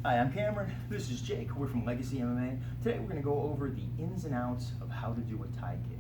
Hi, I'm Cameron. This is Jake. We're from Legacy MMA. Today we're going to go over the ins and outs of how to do a tie kick.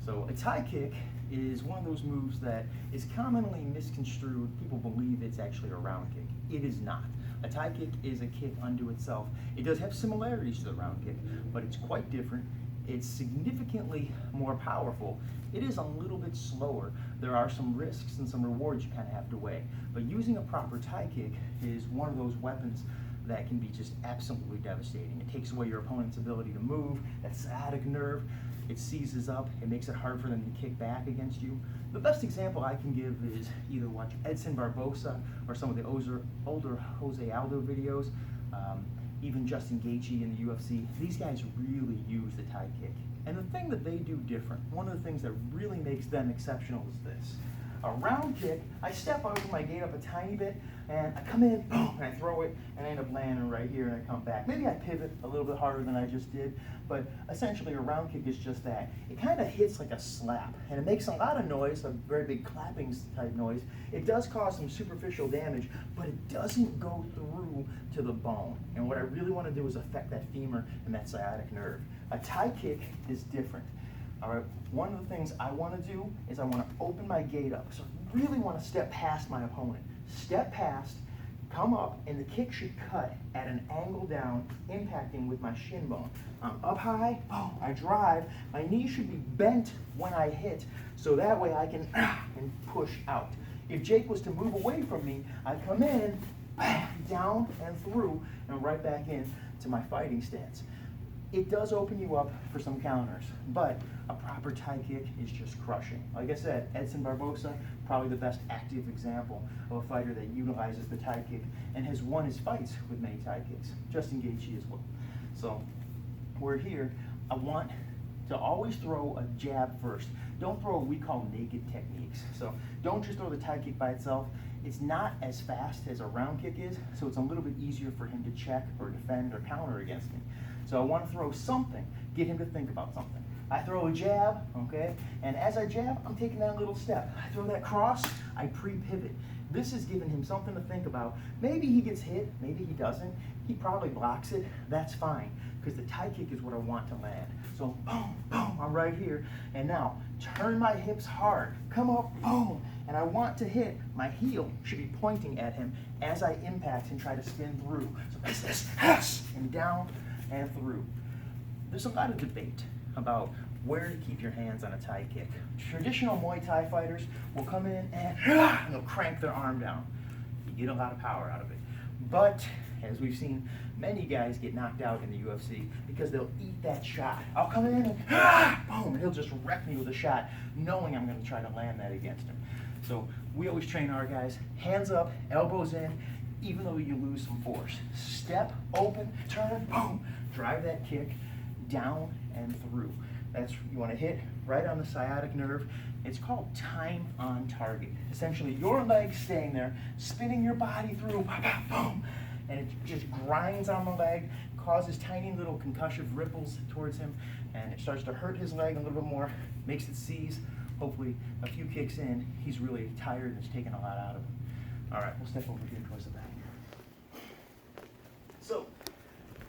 So a tie kick is one of those moves that is commonly misconstrued. People believe it's actually a round kick. It is not. A tie kick is a kick unto itself. It does have similarities to the round kick, but it's quite different. It's significantly more powerful. It is a little bit slower. There are some risks and some rewards you kind of have to weigh. But using a proper tie kick is one of those weapons that can be just absolutely devastating. It takes away your opponent's ability to move, that sciatic nerve, it seizes up, it makes it hard for them to kick back against you. The best example I can give is either watch Edson Barbosa or some of the older Jose Aldo videos, even Justin Gaethje in the UFC. These guys really use the tie kick. And the thing that they do different, one of the things that really makes them exceptional is this. A round kick, I step over my gate up a tiny bit, and I come in, boom, and I throw it, and I end up landing right here, and I come back. Maybe I pivot a little bit harder than I just did, but essentially a round kick is just that. It kind of hits like a slap, and it makes a lot of noise, a very big clapping type noise. It does cause some superficial damage, but it doesn't go through to the bone. And what I really want to do is affect that femur and that sciatic nerve. A tie kick is different. All right, one of the things I want to do is I want to open my gate up. So I really want to step past my opponent. Step past, come up, and the kick should cut at an angle down, impacting with my shin bone. I'm up high, boom, I drive. My knee should be bent when I hit, so that way I can and push out. If Jake was to move away from me, I come in, bam, down and through, and right back in to my fighting stance. It does open you up for some counters, but a proper tie kick is just crushing. Like I said, Edson Barbosa, probably the best active example of a fighter that utilizes the tie kick and has won his fights with many tie kicks. Justin Gaethje as well. So we're here. I want to always throw a jab first. Don't throw what we call naked techniques. So don't just throw the tie kick by itself. It's not as fast as a round kick is, so it's a little bit easier for him to check or defend or counter against me. So I want to throw something, get him to think about something. I throw a jab, okay, and as I jab, I'm taking that little step. I throw that cross, I pre-pivot. This is giving him something to think about. Maybe he gets hit, maybe he doesn't. He probably blocks it, that's fine, because the tie kick is what I want to land. So boom, boom, I'm right here, and now turn my hips hard, come up, boom, and I want to hit, my heel should be pointing at him as I impact and try to spin through. So this, and down, and through. There's a lot of debate about where to keep your hands on a tie kick. Traditional Muay Thai fighters will come in and they'll crank their arm down. You get a lot of power out of it. But as we've seen, many guys get knocked out in the UFC because they'll eat that shot. I'll come in and boom, and he'll just wreck me with a shot, knowing I'm going to try to land that against him. So we always train our guys, hands up, elbows in, even though you lose some force. Step, open, turn, boom, drive that kick down and through. That's, you want to hit right on the sciatic nerve. It's called time on target. Essentially, your leg staying there, spinning your body through, boom, and it just grinds on the leg, causes tiny little concussive ripples towards him, and it starts to hurt his leg a little bit more, makes it seize. Hopefully, a few kicks in, he's really tired and it's taken a lot out of him. All right, we'll step over here towards the back. So,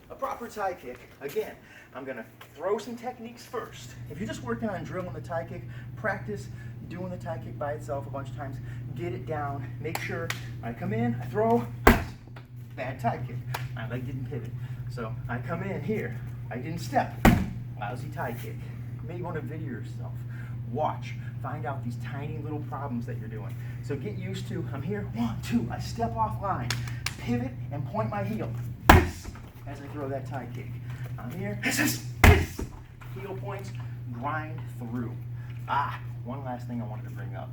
a proper tie kick, again, I'm gonna throw some techniques first. If you're just working on drilling the tie kick, practice doing the tie kick by itself a bunch of times, get it down, make sure I come in, I throw, bad tie kick. My leg didn't pivot. So I come in here, I didn't step, lousy tie kick. You may want to video yourself. Watch, find out these tiny little problems that you're doing. So get used to, I'm here, 1, 2, I step off line, pivot and point my heel as I throw that tie kick. I'm here, heel points, grind through. One last thing I wanted to bring up.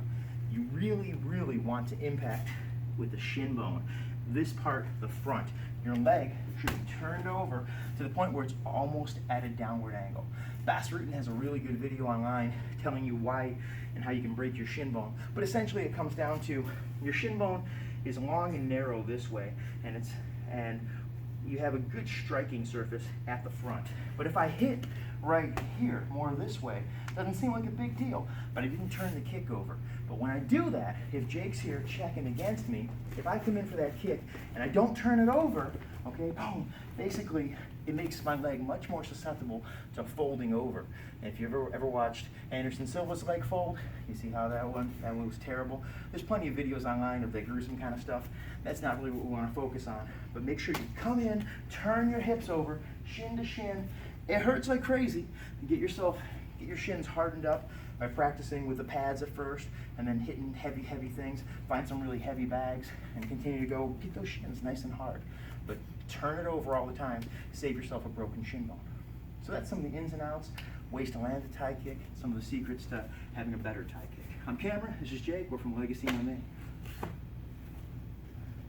You really, really want to impact with the shin bone. This part, the front. Your leg should be turned over to the point where it's almost at a downward angle. Bas Rutten has a really good video online telling you why and how you can break your shin bone. But essentially it comes down to your shin bone is long and narrow this way, and you have a good striking surface at the front. But if I hit right here, more this way, doesn't seem like a big deal, but I didn't turn the kick over. But when I do that, if Jake's here checking against me, if I come in for that kick and I don't turn it over, Okay, boom. Basically, it makes my leg much more susceptible to folding over. And if you ever watched Anderson Silva's leg fold, you see how that one was terrible. There's plenty of videos online of that gruesome kind of stuff. That's not really what we want to focus on. But make sure you come in, turn your hips over, shin to shin. It hurts like crazy. Get your shins hardened up by practicing with the pads at first, and then hitting heavy things. Find some really heavy bags, and continue to go. Get those shins nice and hard, but turn it over all the time. Save yourself a broken shin bone. So that's some of the ins and outs, ways to land a Thai kick, some of the secrets to having a better Thai kick. On camera, this is Jake. We're from Legacy MMA.